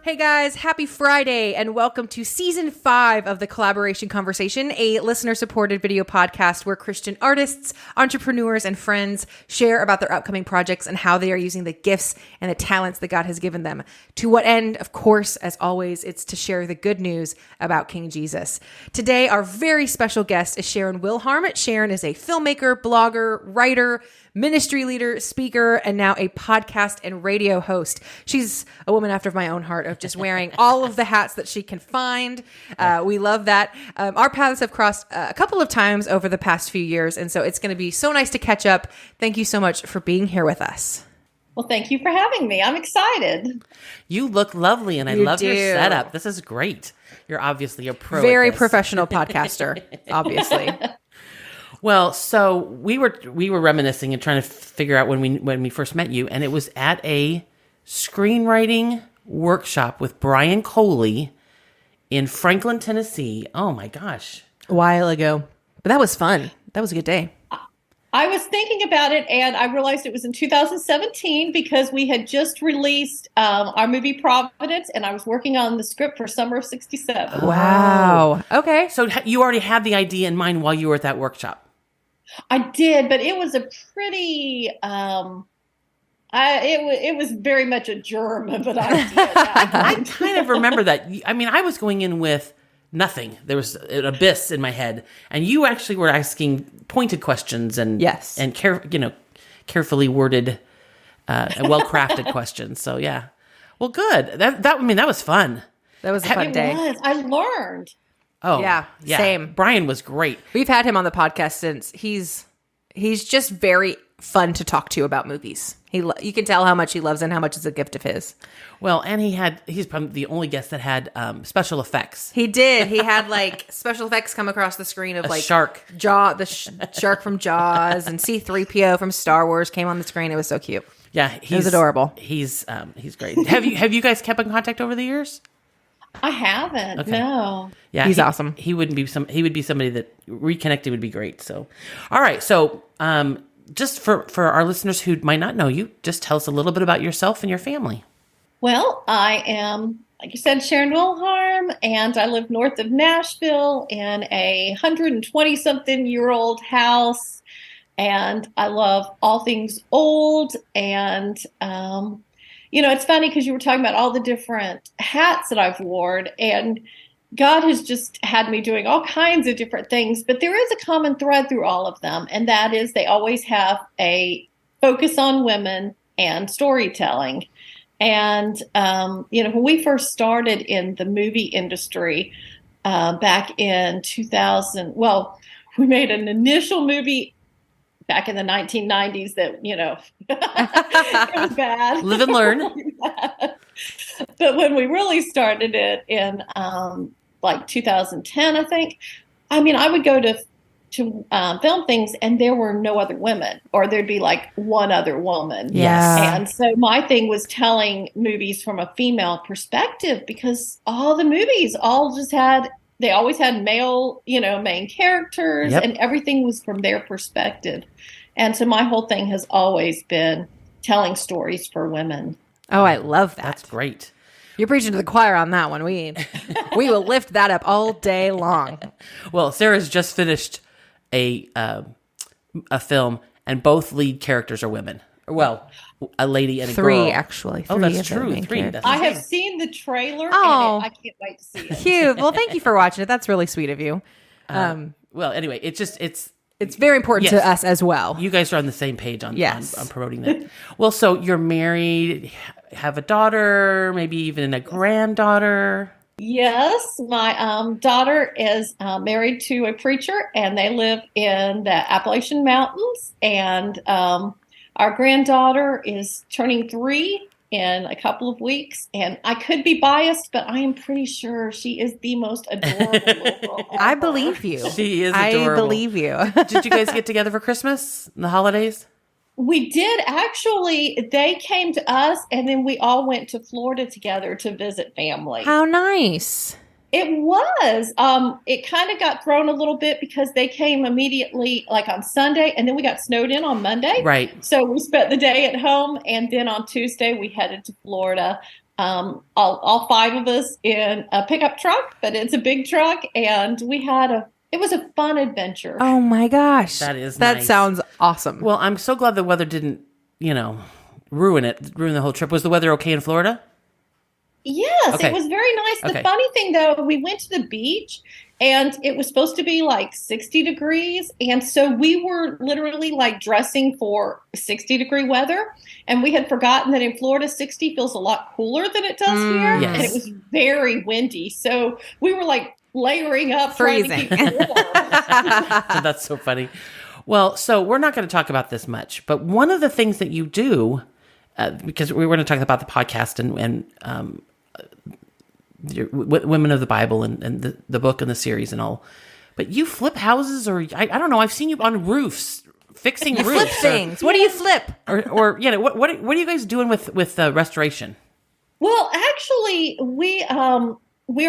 Hey guys, happy Friday and welcome to season 5 of the Collaboration Conversation, a listener-supported video podcast where Christian artists, entrepreneurs, and friends share about their upcoming projects and how they are using the gifts and the talents that God has given them. To what end? Of course, as always, it's to share the good news about King Jesus. Today, our very special guest is Sharon Wilharm. Sharon is a filmmaker, blogger, writer, ministry leader, speaker, and now a podcast and radio host. She's a woman after my own heart of just wearing all of the hats that she can find. We love that. Our paths have crossed a couple of times over the past few years, and so it's going to be so nice to catch up. Thank you so much for being here with us. Well, thank you for having me. I'm excited. You look lovely, and I love your setup. This is great. You're obviously a pro. Very professional podcaster, obviously. Well, so we were reminiscing and trying to figure out when we first met you, and it was at a screenwriting workshop with Brian Coley in Franklin, Tennessee. Oh my gosh. A while ago. But that was fun. That was a good day. I was thinking about it, and I realized it was in 2017 because we had just released our movie Providence, and I was working on the script for Summer of '67. Wow. Okay. So you already had the idea in mind while you were at that workshop? I did, but it was a pretty... it was very much a germ of an idea. I kind of remember that. I mean, I was going in with nothing. There was an abyss in my head, and you actually were asking pointed questions and carefully worded, and well-crafted questions. So yeah, well, good. That was fun. That was a fun day. I learned. Oh yeah, same. Brian was great. We've had him on the podcast since. He's just very fun to talk to about movies. You can tell how much he loves and how much is a gift of his. Well, and he's probably the only guest that had special effects. He did. He had like special effects come across the screen of like shark, shark from Jaws, and C-3PO from Star Wars came on the screen. It was so cute. Yeah, it was adorable. He's great. Have you guys kept in contact over the years? I haven't. Okay. No. Yeah, he's awesome. He would be somebody that reconnecting would be great. So, all right. So, just for our listeners who might not know you, just tell us a little bit about yourself and your family. Well, I am, like you said, Sharon Wilharm, and I live north of Nashville in a 120-something-year-old house, and I love all things old, and, it's funny because you were talking about all the different hats that I've worn, and God has just had me doing all kinds of different things, but there is a common thread through all of them, and that is they always have a focus on women and storytelling. And, when we first started in the movie industry back in 2000, we made an initial movie back in the 1990s that, it was bad. Live and learn. But when we really started it in 2010, I think, I would go to film things and there were no other women, or there'd be like one other woman. Yeah. And so my thing was telling movies from a female perspective, because all the movies they always had male, main characters. Yep. And everything was from their perspective. And so my whole thing has always been telling stories for women. Oh, I love that. That's great. You're preaching to the choir on that one. We will lift that up all day long. Well, Sarah's just finished a film, and both lead characters are women. Well, a lady and a girl. Three, actually. Oh, that's true. Three. I have seen the trailer, and I can't wait to see it. Cute. Well, thank you for watching it. That's really sweet of you. Well, anyway, it's very important to us as well. You guys are on the same page on promoting that. Yes. Well, so you're married, have a daughter, maybe even a granddaughter. Yes, my daughter is married to a preacher, and they live in the Appalachian Mountains. And our granddaughter is turning 3 in a couple of weeks. And I could be biased, but I am pretty sure she is the most adorable little girl ever. I believe you. She is adorable. I believe you. Did you guys get together for Christmas and the holidays? We did. Actually, they came to us, and then we all went to Florida together to visit family. How nice. It was. It kind of got thrown a little bit because they came immediately, like on Sunday, and then we got snowed in on Monday. Right. So we spent the day at home, and then on Tuesday we headed to Florida. all five of us in a pickup truck, but it's a big truck. And it was a fun adventure. Oh my gosh. That nice. Sounds awesome. Well, I'm so glad the weather didn't, ruin the whole trip. Was the weather okay in Florida? Yes, Okay. It was very nice. The Okay. funny thing, though, we went to the beach and it was supposed to be like 60 degrees. And so we were literally like dressing for 60-degree weather. And we had forgotten that in Florida, 60 feels a lot cooler than it does here. Yes. And it was very windy. So we were like layering up, freezing. trying to keep warm. That's so funny. Well, so we're not going to talk about this much, but one of the things that you do, because we were going to talk about the podcast and Women of the Bible and the book and the series and all, but you flip houses, or I don't know. I've seen you on roofs fixing roofs. Flip things. What do you flip? Or what are you guys doing with restoration? Well, actually, we are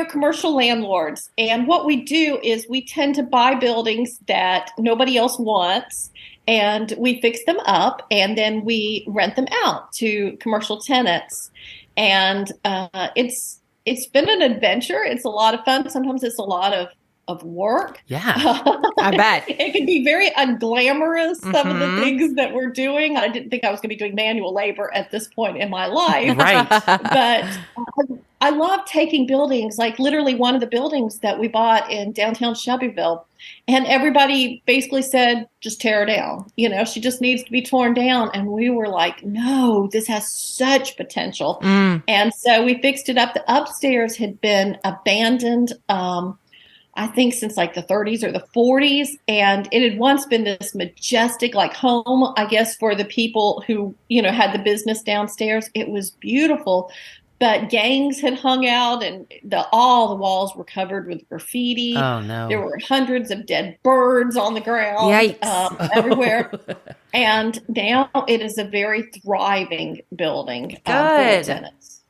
commercial landlords, and what we do is we tend to buy buildings that nobody else wants, and we fix them up, and then we rent them out to commercial tenants. And it's been an adventure. It's a lot of fun. Sometimes it's a lot of work. Yeah, I bet. It can be very unglamorous, some of the things that we're doing. I didn't think I was going to be doing manual labor at this point in my life. Right. But I love taking buildings, like literally one of the buildings that we bought in downtown Shelbyville. And everybody basically said, just tear her down. She just needs to be torn down. And we were like, no, this has such potential. And so we fixed it up. The upstairs had been abandoned, I think since like the 30s or the 40s. And it had once been this majestic like home, I guess, for the people who, had the business downstairs. It was beautiful. But gangs had hung out, and all the walls were covered with graffiti. Oh, no. There were hundreds of dead birds on the ground. Yikes. Everywhere. And now it is a very thriving building for Good. tenants.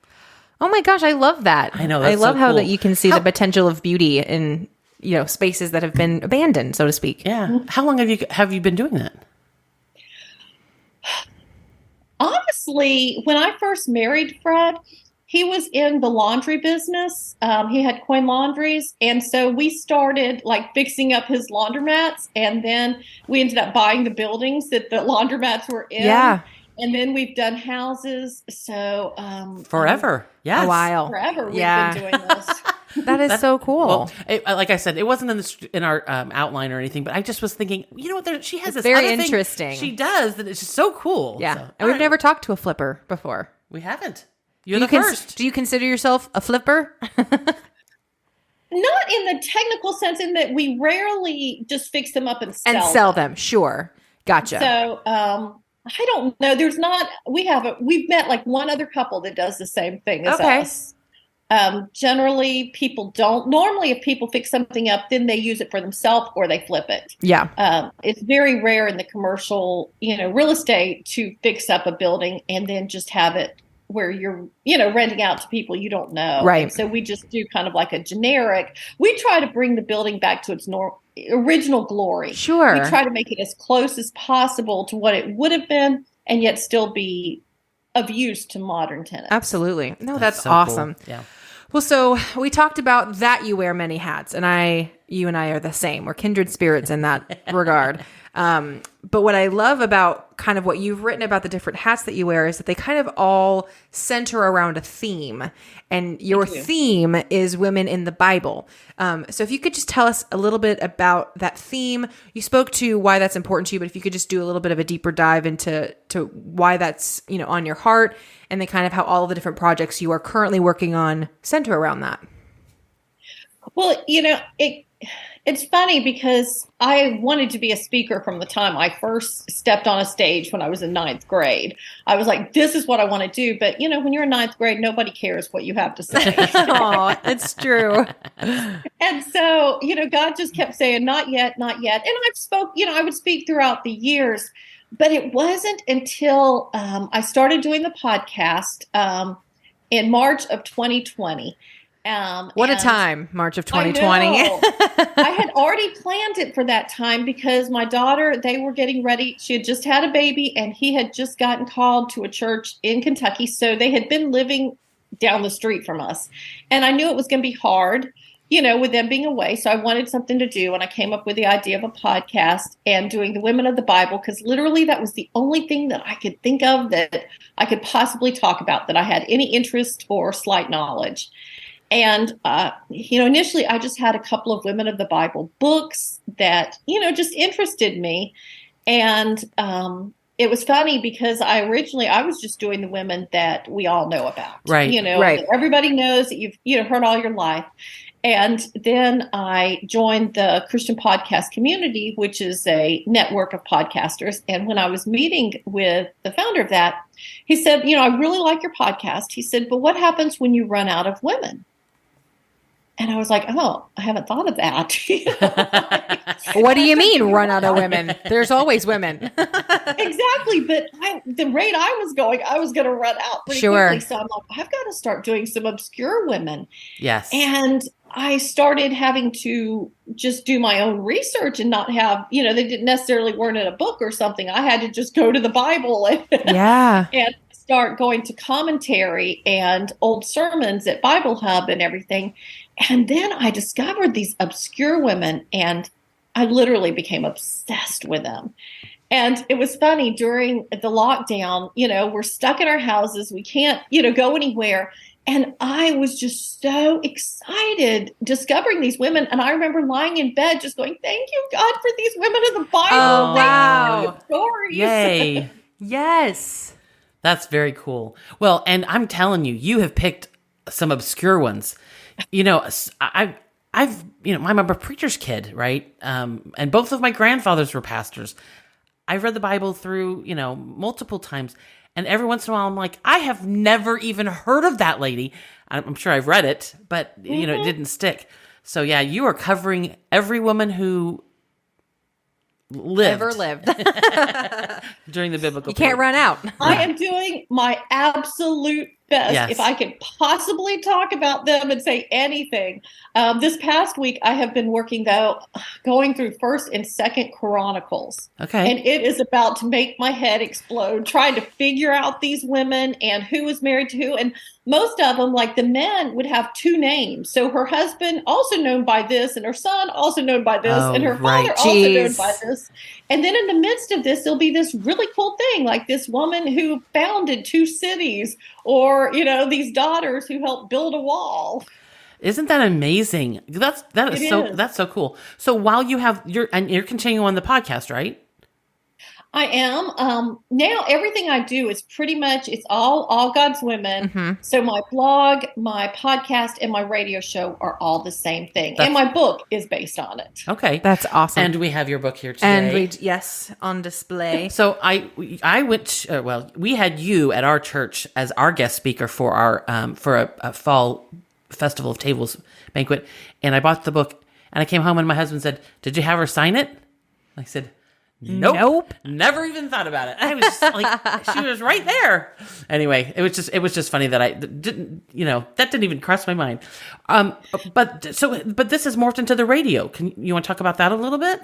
Oh my gosh, I love that. I know. I That's love so how cool. that you can see the potential of beauty in spaces that have been abandoned, so to speak. Yeah. How long have you been doing that? Honestly, when I first married Fred, he was in the laundry business. He had coin laundries. And so we started like fixing up his laundromats. And then we ended up buying the buildings that the laundromats were in. Yeah. And then we've done houses. So forever. Yes. A while. Forever we've been doing this. That's so cool. Well, like I said, it wasn't in our outline or anything, but I just was thinking, she has this very other interesting thing she does that is just so cool. Yeah. So, and we've never talked to a flipper before. We haven't. You're the first. Do you consider yourself a flipper? Not in the technical sense, in that we rarely just fix them up and sell them. Sure. Gotcha. So, I don't know. We've met like one other couple that does the same thing as us. Generally people don't. Normally if people fix something up, then they use it for themselves or they flip it. Yeah. It's very rare in the commercial, real estate to fix up a building and then just have it where you're, renting out to people you don't know. Right. And so we just do kind of like a generic. We try to bring the building back to its original glory. Sure. We try to make it as close as possible to what it would have been and yet still be of use to modern tenants. Absolutely. No, that's so awesome. Cool. Yeah. Well, so we talked about that you wear many hats, and you and I are the same. We're kindred spirits in that regard. But what I love about kind of what you've written about the different hats that you wear is that they kind of all center around a theme, and your theme is women in the Bible. So if you could just tell us a little bit about that theme. You spoke to why that's important to you, but if you could just do a little bit of a deeper dive into why that's, on your heart, and then kind of how all of the different projects you are currently working on center around that. Well, it's funny because I wanted to be a speaker from the time I first stepped on a stage when I was in ninth grade. I was like, this is what I want to do. But, when you're in ninth grade, nobody cares what you have to say. Oh, it's true. And so, God just kept saying, not yet, not yet. And I would speak throughout the years. But it wasn't until I started doing the podcast in March of 2020. What a time, March of 2020. I had already planned it for that time because my daughter, they were getting ready. She had just had a baby and he had just gotten called to a church in Kentucky. So they had been living down the street from us. And I knew it was going to be hard, with them being away. So I wanted something to do. And I came up with the idea of a podcast and doing the Women of the Bible, because literally that was the only thing that I could think of that I could possibly talk about, that I had any interest or slight knowledge. And, initially I just had a couple of Women of the Bible books that, just interested me. And it was funny because I was just doing the women that we all know about. Right. Right. Everybody knows that you've heard all your life. And then I joined the Christian podcast community, which is a network of podcasters. And when I was meeting with the founder of that, he said, I really like your podcast. He said, but what happens when you run out of women? And I was like, oh, I haven't thought of that. What do you mean run out of women? There's always women. Exactly. But the rate I was going, I was going to run out pretty quickly. So I'm like, I've got to start doing some obscure women. Yes. And I started having to just do my own research and not have, they didn't necessarily weren't in a book or something. I had to just go to the Bible and start going to commentary and old sermons at Bible Hub and everything. And then I discovered these obscure women, and I literally became obsessed with them. And it was funny during the lockdown, we're stuck in our houses. We can't, go anywhere. And I was just so excited discovering these women. And I remember lying in bed just going, thank you, God, for these women of the Bible. Oh, wow. Stories. Yay. Yes. That's very cool. Well, and I'm telling you, you have picked some obscure ones. I'm a preacher's kid, right? And both of my grandfathers were pastors. I've read the Bible through, multiple times. And every once in a while, I'm like, I have never even heard of that lady. I'm sure I've read it, but, it didn't stick. So, yeah, you are covering every woman who ever lived during the biblical You can't run out. I am doing my absolute best. Yes. If I could possibly talk about them and say anything. This past week, I have been working, going through 1st and 2nd Chronicles. Okay. And it is about to make my head explode, trying to figure out these women and who was married to who. And most of them, like the men, would have 2 names. So her husband, also known by this, and her son, also known by this, and her father, also known by this. And then in the midst of this, there'll be this really cool thing, like this woman who founded 2 cities, or, these daughters who helped build a wall. Isn't that amazing? That's so cool. So while you're continuing on the podcast, right? I am. Now everything I do is pretty much, it's all God's women. Mm-hmm. So my blog, my podcast, and my radio show are all the same thing. And my book is based on it. Okay. That's awesome. And we have your book here today. And on display. So I went, we had you at our church as our guest speaker for our, for a fall Festival of Tables banquet. And I bought the book, and I came home and my husband said, "Did you have her sign it?" I said, Nope. Never even thought about it. I was just like, she was right there. Anyway, it was just funny that I didn't, that didn't even cross my mind. But this has morphed into the radio. You want to talk about that a little bit?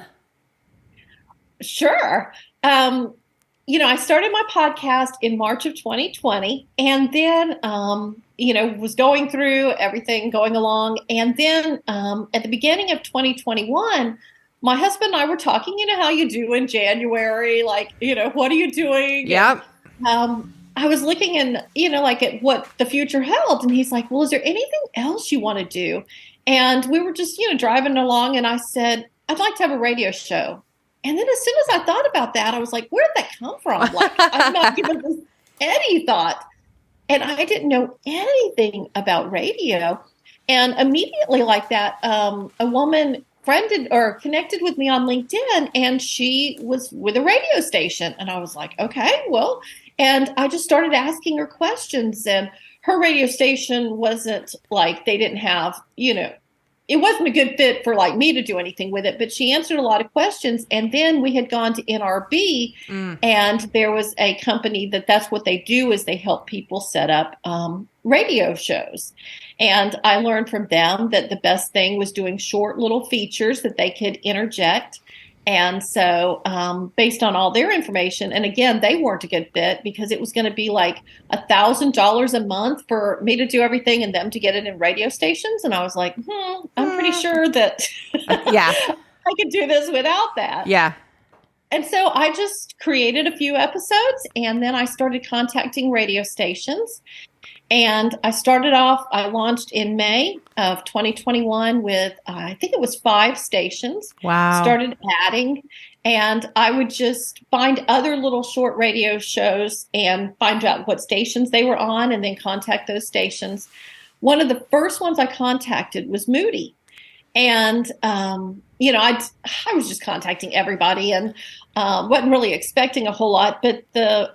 Sure. I started my podcast in March of 2020, and then, was going through everything going along. And then at the beginning of 2021, my husband and I were talking, how you do in January, like, what are you doing? Yeah. I was looking at what the future held. And he's like, well, is there anything else you want to do? And we were just, driving along, and I said, I'd like to have a radio show. And then as soon as I thought about that, I was like, where did that come from? Like, I've not given this any thought. And I didn't know anything about radio. And immediately like that, a woman connected with me on LinkedIn, and she was with a radio station. And I was like, okay, well, and I just started asking her questions, and her radio station wasn't like, they didn't have, it wasn't a good fit for like me to do anything with it, but she answered a lot of questions. And then we had gone to NRB, and there was a company that's what they do, is they help people set up radio shows. And I learned from them that the best thing was doing short little features that they could interject. And so, based on all their information, and again, they weren't a good fit because it was going to be like $1,000 a month for me to do everything and them to get it in radio stations. And I was like, I'm pretty sure that Yeah. I could do this without that. Yeah. And so I just created a few episodes, and then I started contacting radio stations. And I launched in May of 2021 with, I think it was 5 stations. Wow. Started adding, and I would just find other little short radio shows and find out what stations they were on and then contact those stations. One of the first ones I contacted was Moody. And, I was just contacting everybody and wasn't really expecting a whole lot. But the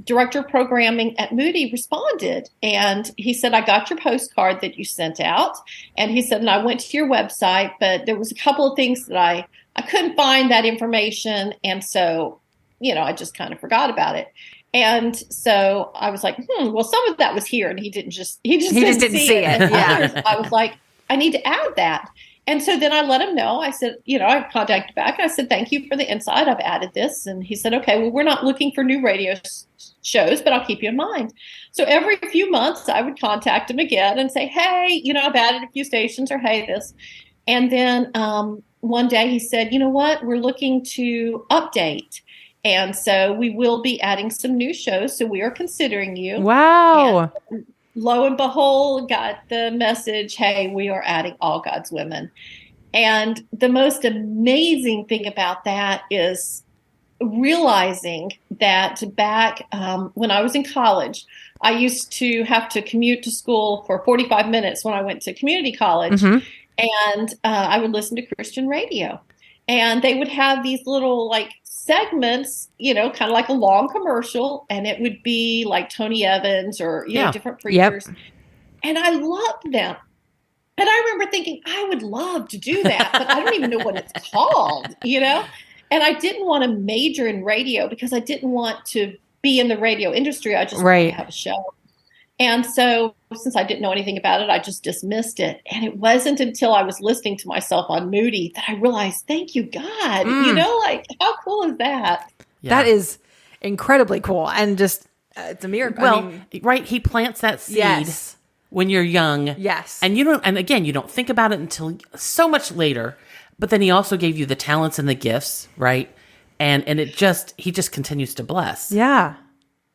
director of programming at Moody responded. And he said, I got your postcard that you sent out. And he said, and I went to your website, but there was a couple of things that I couldn't find that information. And so, I just kind of forgot about it. And so I was like, well, some of that was here. And he just didn't see it. Yeah. I was like, I need to add that. And so then I let him know. I said, I contacted back. I said, thank you for the insight. I've added this. And he said, okay, well, we're not looking for new radio shows, but I'll keep you in mind. So every few months I would contact him again and say, hey, I've added a few stations, or hey, this. And then one day he said, you know what, we're looking to update. And so we will be adding some new shows. So we are considering you. Wow. And lo and behold, got the message, hey, we are adding All God's Women. And the most amazing thing about that is realizing that back when I was in college, I used to have to commute to school for 45 minutes when I went to community college. Mm-hmm. And I would listen to Christian radio. And they would have these little segments, kind of like a long commercial, and it would be like Tony Evans or different preachers. Yep. And I loved them. And I remember thinking, I would love to do that, but I don't even know what it's called, And I didn't want to major in radio because I didn't want to be in the radio industry. I just wanted to have a show. And so since I didn't know anything about it, I just dismissed it. And it wasn't until I was listening to myself on Moody that I realized, thank you, God. How cool is that? Yeah. That is incredibly cool. And just, it's a miracle. Well, right. He plants that seed when you're young. Yes. And you don't think about it until so much later. But then he also gave you the talents and the gifts, right? And he just continues to bless. Yeah.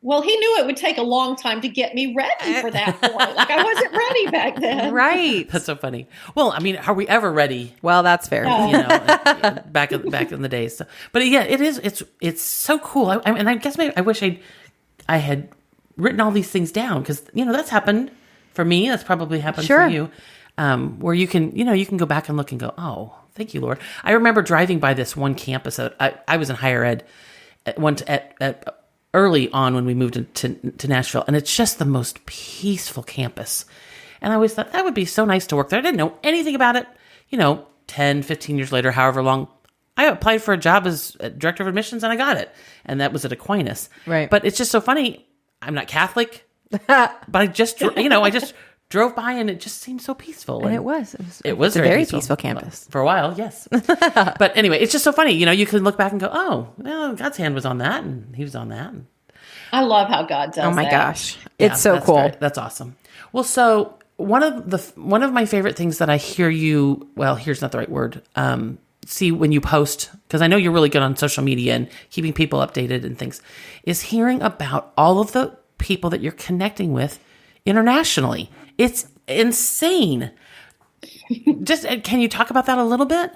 Well, he knew it would take a long time to get me ready for that point. I wasn't ready back then. Right. That's so funny. Well, are we ever ready? Well, that's fair. Back in the days. So, but yeah, it's so cool. And I guess maybe I wish I had written all these things down because, that's happened for me. That's probably happened for you. Where you can go back and look and go, oh, thank you, Lord. I remember driving by this one campus. I was in higher ed at early on when we moved to Nashville, and it's just the most peaceful campus. And I always thought that would be so nice to work there. I didn't know anything about it. 10, 15 years later, however long, I applied for a job as director of admissions and I got it. And that was at Aquinas. Right. But it's just so funny. I'm not Catholic, but I just drove by and it just seemed so peaceful. And it was a very peaceful campus. For a while, yes. But anyway, it's just so funny. You can look back and go, oh, well, God's hand was on that and he was on that. I love how God does that. Oh my gosh. It's so cool. Great. That's awesome. Well, so one of my favorite things that I hear you, well, here's not the right word, see when you post, because I know you're really good on social media and keeping people updated and things, is hearing about all of the people that you're connecting with internationally. It's insane. Just can you talk about that a little bit?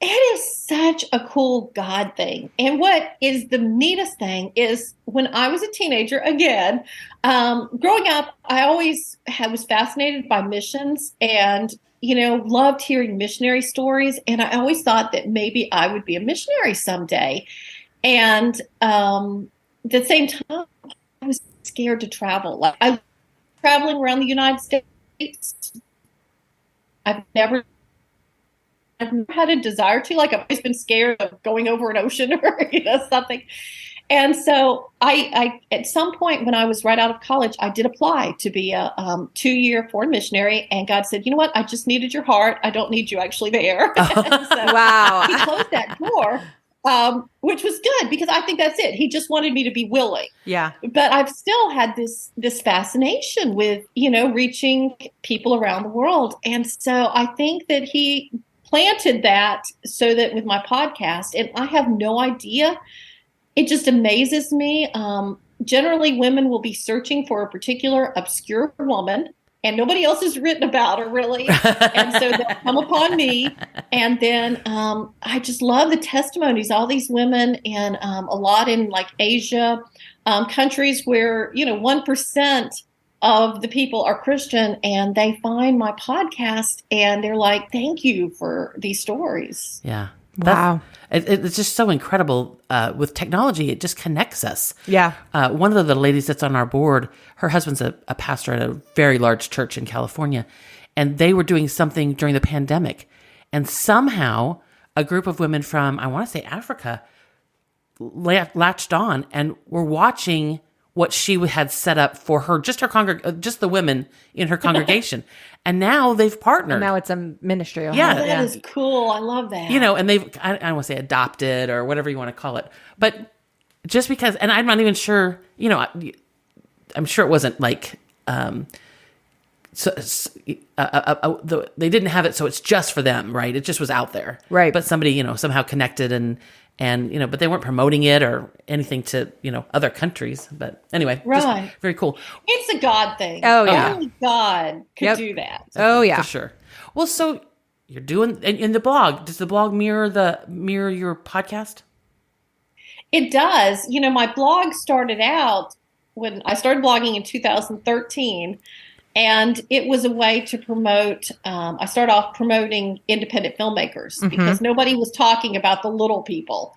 It is such a cool God thing. And what is the neatest thing is when I was a teenager, again, growing up, I always was fascinated by missions and, loved hearing missionary stories. And I always thought that maybe I would be a missionary someday. And at the same time, I was scared to travel. I was traveling around the United States. I've never had a desire to. I've always been scared of going over an ocean or something. And so I at some point when I was right out of college, I did apply to be a 2-year foreign missionary. And God said, you know what? I just needed your heart. I don't need you actually there. Wow. He closed that door, which was good because I think that's it. He just wanted me to be willing. Yeah. But I've still had this fascination with, reaching people around the world. And so I think that he planted that so that with my podcast, and I have no idea. It just amazes me. Generally, women will be searching for a particular obscure woman, and nobody else has written about her, really. And so they'll come upon me. And then I just love the testimonies, all these women, and a lot in like Asia, countries where, 1% of the people are Christian, and they find my podcast and they're like, thank you for these stories. Yeah. Wow. It's just so incredible. With technology, it just connects us. Yeah. One of the ladies that's on our board, her husband's a pastor at a very large church in California, and they were doing something during the pandemic. And somehow a group of women from, I want to say Africa, latched on and were watching what she had set up for her, just the women in her congregation. And now they've partnered. And now it's a ministry. Yeah. That is cool. I love that. And they've, I don't want to say adopted or whatever you want to call it, but just because, and I'm not even sure, I'm sure it wasn't like, they didn't have it, so it's just for them, right? It just was out there. Right. But somebody, somehow connected and but they weren't promoting it or anything to, other countries. But anyway, right. Just very cool. It's a God thing. Oh, yeah. Only God could do that. Oh, yeah. For sure. Well, so you're doing, in the blog, does the blog mirror your podcast? It does. My blog started out when I started blogging in 2013. And it was a way to promote, I started off promoting independent filmmakers because nobody was talking about the little people.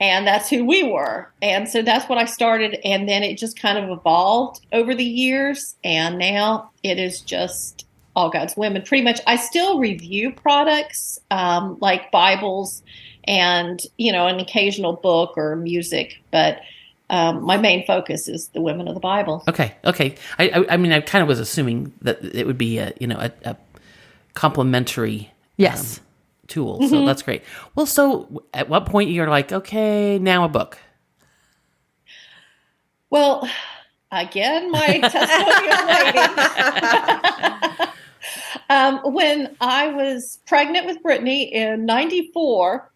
And that's who we were. And so that's what I started. And then it just kind of evolved over the years. And now it is just all God's women. Pretty much, I still review products like Bibles and, an occasional book or music. But my main focus is the women of the Bible. Okay. I mean, I kind of was assuming that it would be a complementary tool. So that's great. Well, so at what point you're like, okay, now a book? Well, again, my testimony of waiting. When I was pregnant with Brittany in 94,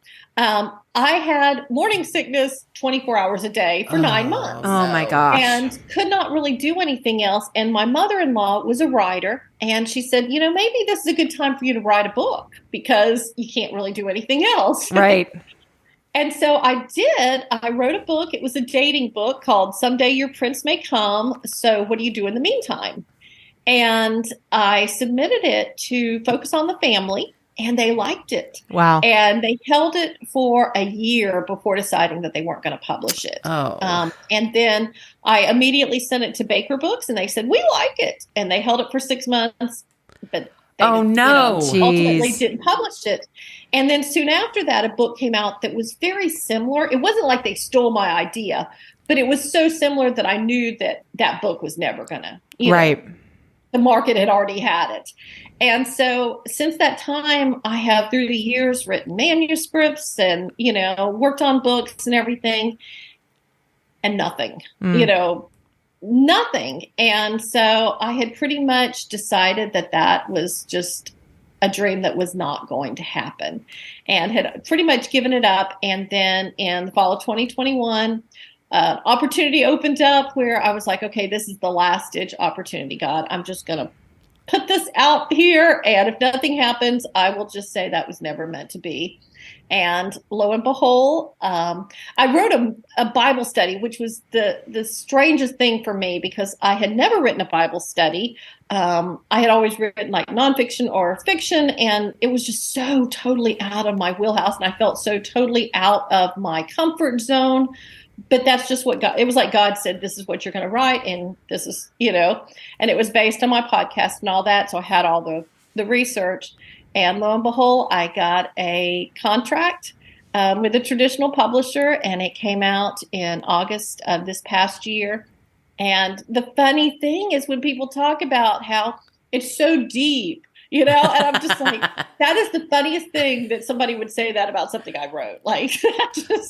I had morning sickness 24 hours a day for 9 months. Oh my gosh. And could not really do anything else. And my mother-in-law was a writer. And she said, maybe this is a good time for you to write a book because you can't really do anything else. Right. And so I did. I wrote a book. It was a dating book called Someday Your Prince May Come. So what do you do in the meantime? And I submitted it to Focus on the Family. And they liked it. Wow. And they held it for a year before deciding that they weren't going to publish it. Oh. And then I immediately sent it to Baker Books, and they said, we like it. And they held it for 6 months. But they ultimately didn't publish it. And then soon after that, a book came out that was very similar. It wasn't like they stole my idea, but it was so similar that I knew that book was never going to, right. The market had already had it. And so since that time, I have through the years written manuscripts and, worked on books and everything and nothing, nothing. And so I had pretty much decided that was just a dream that was not going to happen and had pretty much given it up. And then in the fall of 2021, opportunity opened up where I was like, okay, this is the last ditch opportunity, God. I'm just going to put this out here. And if nothing happens, I will just say that was never meant to be. And lo and behold, I wrote a Bible study, which was the strangest thing for me because I had never written a Bible study. I had always written like nonfiction or fiction, and it was just so totally out of my wheelhouse. And I felt so totally out of my comfort zone. But that's just what God, it was like God said, this is what you're going to write. And this is, and it was based on my podcast and all that. So I had all the research. And lo and behold, I got a contract with a traditional publisher, and it came out in August of this past year. And the funny thing is when people talk about how it's so deep, and I'm just like, that is the funniest thing that somebody would say that about something I wrote. Like,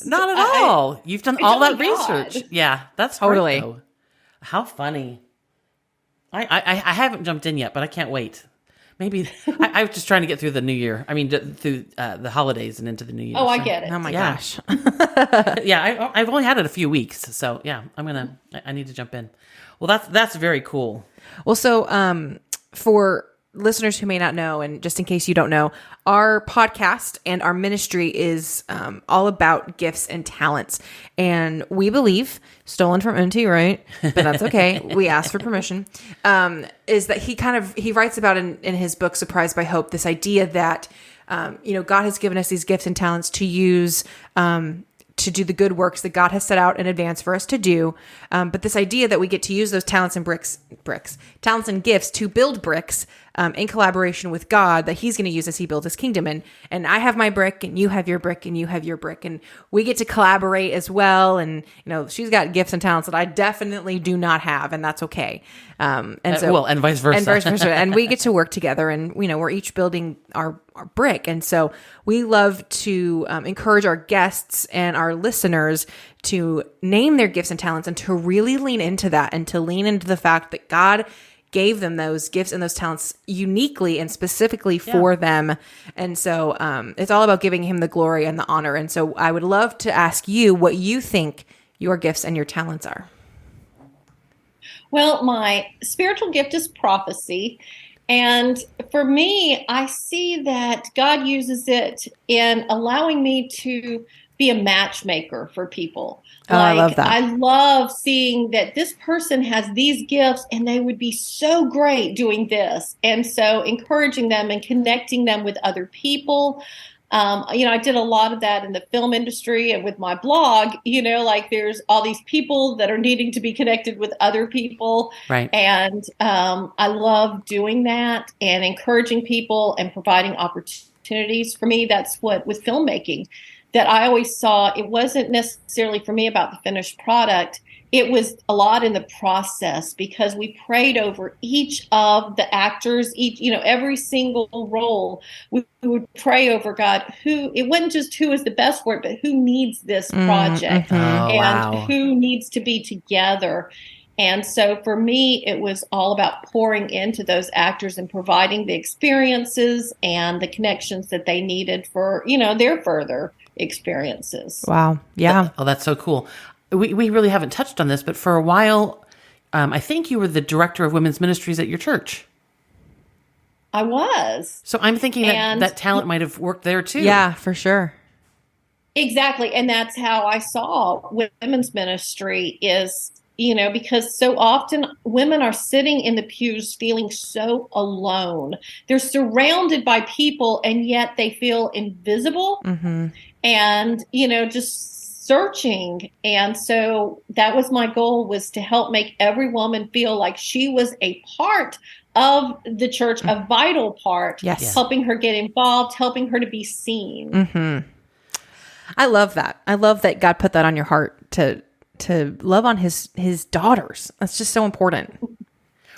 not at all. You've done all that research. Yeah, that's totally. Great, though. How funny. I haven't jumped in yet, but I can't wait. Maybe I was just trying to get through the new year. I mean, through the holidays and into the new year. Oh, I get it. Oh my gosh. Yeah, I've only had it a few weeks, so yeah, I need to jump in. Well, that's very cool. Well, so for listeners who may not know, and just in case you don't know, our podcast and our ministry is all about gifts and talents. And we believe, stolen from NT, right? But that's okay. We asked for permission. Is that he writes about in his book, Surprised by Hope, this idea that, God has given us these gifts and talents to use to do the good works that God has set out in advance for us to do. But this idea that we get to use those talents and talents and gifts to build bricks in collaboration with God that he's going to use as he builds his kingdom. And I have my brick and you have your brick and you have your brick. And we get to collaborate as well. And, she's got gifts and talents that I definitely do not have, and that's okay. And vice versa. And vice versa. And we get to work together, and, we're each building our brick. And so we love to encourage our guests and our listeners to name their gifts and talents and to really lean into that, and to lean into the fact that God gave them those gifts and those talents uniquely and specifically for them. And so it's all about giving him the glory and the honor. And so I would love to ask you what you think your gifts and your talents are. Well, my spiritual gift is prophecy. And for me, I see that God uses it in allowing me to be a matchmaker for people. I love that. I love seeing that this person has these gifts and they would be so great doing this. And so encouraging them and connecting them with other people. I did a lot of that in the film industry and with my blog, there's all these people that are needing to be connected with other people. Right. And I love doing that and encouraging people and providing opportunities. For me, that's what with filmmaking that I always saw. It wasn't necessarily for me about the finished product. It was a lot in the process, because we prayed over each of the actors, every single role. We would pray over God, it wasn't just who is the best for it, but who needs this project who needs to be together. And so for me, it was all about pouring into those actors and providing the experiences and the connections that they needed for, their further experiences. Wow. Yeah. That's so cool. We really haven't touched on this, but for a while, I think you were the director of women's ministries at your church. I was. So I'm thinking that talent might have worked there too. Yeah, for sure. Exactly. And that's how I saw women's ministry is, because so often women are sitting in the pews feeling so alone. They're surrounded by people, and yet they feel invisible and, just searching. And so that was my goal, was to help make every woman feel like she was a part of the church, a vital part, helping her get involved, helping her to be seen. I love that. I love that God put that on your heart to love on his daughters. That's just so important.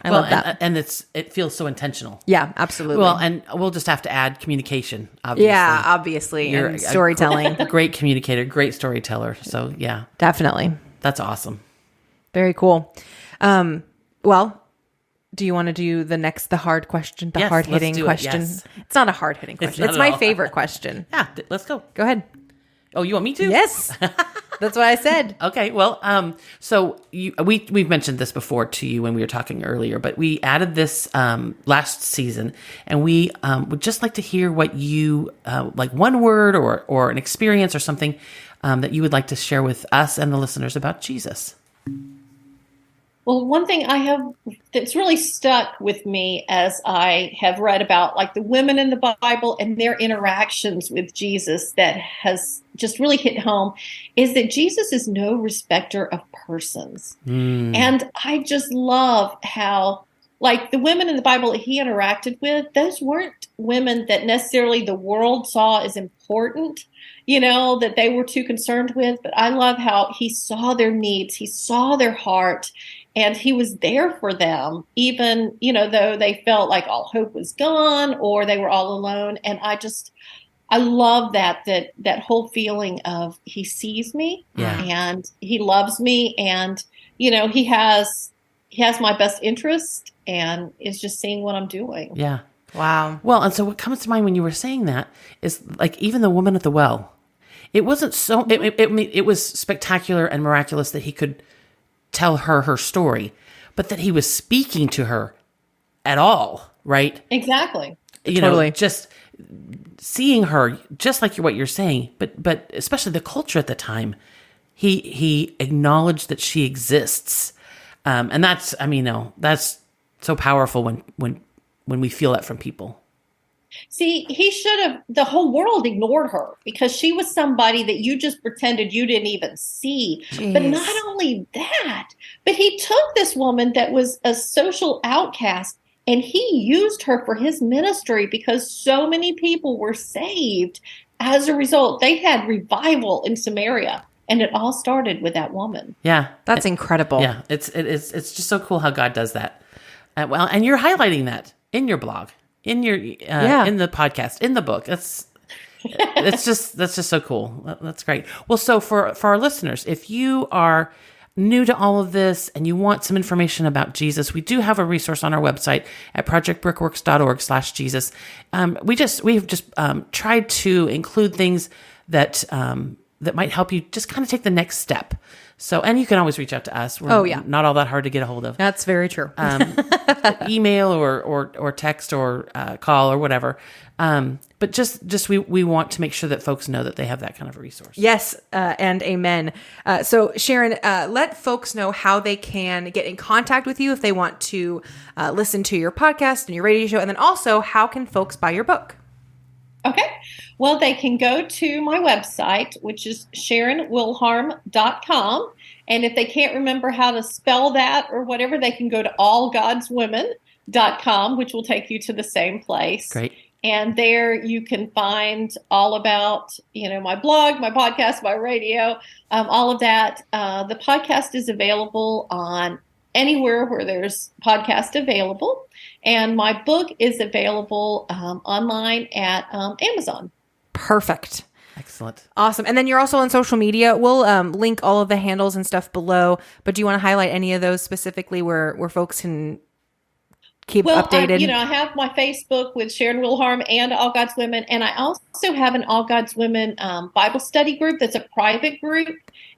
I love that. And it feels so intentional. Yeah, absolutely. Well, and we'll just have to add communication, obviously. Yeah, obviously. You're and storytelling. A great communicator, great storyteller. So, yeah. Definitely. That's awesome. Very cool. Well, do you want to do the hard question, Yes, hard-hitting question? Yes. It's not a hard-hitting question. It's my favorite question. Yeah, let's go. Go ahead. Oh, you want me to? Yes. That's what I said. Okay. Well, so we've mentioned this before to you when we were talking earlier, but we added this last season, and we would just like to hear what you like, one word or an experience or something that you would like to share with us and the listeners about Jesus. Well, one thing that's really stuck with me as I have read about like the women in the Bible and their interactions with Jesus that has just really hit home is that Jesus is no respecter of persons. And I just love how like the women in the Bible that he interacted with, those weren't women that necessarily the world saw as important, you know, that they were too concerned with. But I love how he saw their needs, he saw their heart, and he was there for them, even, you know, though they felt like all hope was gone or they were all alone. And I love that whole feeling of he sees me and he loves me, and, you know, he has my best interest and is just seeing what I'm doing. Yeah. Wow. Well, and so what comes to mind when you were saying that is like even the woman at the well. It wasn't so. It was spectacular and miraculous that he could tell her story, but that he was speaking to her at all, right? Exactly. You Totally. know, just seeing her, just like what you're saying, but especially the culture at the time, he acknowledged that she exists, and that's, I mean, no, that's so powerful when we feel that from people. See, he should have, the whole world ignored her because she was somebody that you just pretended you didn't even see. Jeez. But not only that, but he took this woman that was a social outcast and he used her for his ministry because so many people were saved. As a result, they had revival in Samaria, and it all started with that woman. Yeah. That's incredible. Yeah. It's just so cool how God does that. Well, and you're highlighting that in your blog, in your in the podcast, in the book. That's just so cool. That's great. Well, so for our listeners, if you are new to all of this and you want some information about Jesus, we do have a resource on our website at projectbrickworks.org/Jesus. We've just tried to include things that might help you just kind of take the next step. So, and you can always reach out to us. We're not all that hard to get a hold of. That's very true. Email or text or call or whatever. But just we want to make sure that folks know that they have that kind of a resource. Yes, and amen. So Sharon, let folks know how they can get in contact with you if they want to listen to your podcast and your radio show. And then also, how can folks buy your book? Okay. Well, they can go to my website, which is SharonWilharm.com. And if they can't remember how to spell that or whatever, they can go to allgodswomen.com, which will take you to the same place. Great. And there you can find all about, you know, my blog, my podcast, my radio, all of that. The podcast is available on anywhere where there's podcast available. And my book is available online at Amazon. Perfect. Excellent. Awesome. And then you're also on social media. We'll link all of the handles and stuff below. But do you want to highlight any of those specifically where folks can keep updated? I have my Facebook with Sharon Wilharm and All God's Women. And I also have an All God's Women Bible study group that's a private group.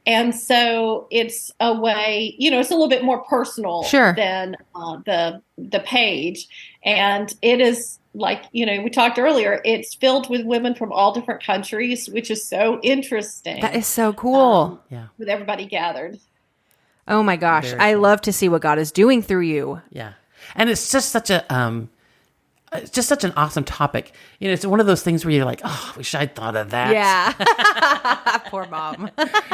And so it's a way, you know, it's a little bit more personal than the page. And it is like, you know, we talked earlier, it's filled with women from all different countries, which is so interesting. That is so cool. With everybody gathered. Oh my gosh. Very I cool. love to see what God is doing through you. Yeah. And it's just such an awesome topic. You know, it's one of those things where you're like, oh, I wish I'd thought of that. Yeah. Poor mom.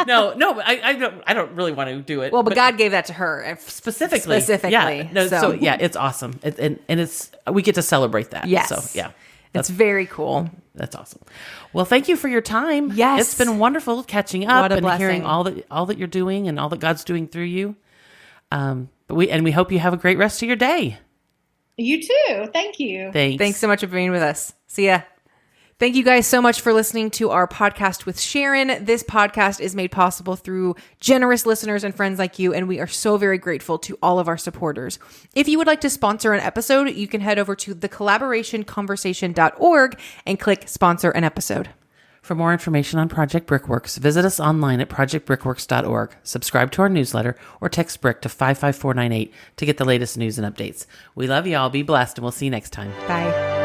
No, I don't really want to do it. Well, but God gave that to her specifically. Specifically. Yeah. So yeah, it's awesome. And it's, we get to celebrate that. Yes. So yeah. It's very cool. That's awesome. Well, thank you for your time. Yes. It's been wonderful catching up What a and blessing. hearing all that you're doing and all that God's doing through you. But we hope you have a great rest of your day. You too. Thank you. Thanks so much for being with us. See ya. Thank you guys so much for listening to our podcast with Sharon. This podcast is made possible through generous listeners and friends like you, and we are so very grateful to all of our supporters. If you would like to sponsor an episode, you can head over to thecollaborationconversation.org and click sponsor an episode. For more information on Project Brickworks, visit us online at projectbrickworks.org, subscribe to our newsletter, or text BRICK to 55498 to get the latest news and updates. We love you all. Be blessed, and we'll see you next time. Bye.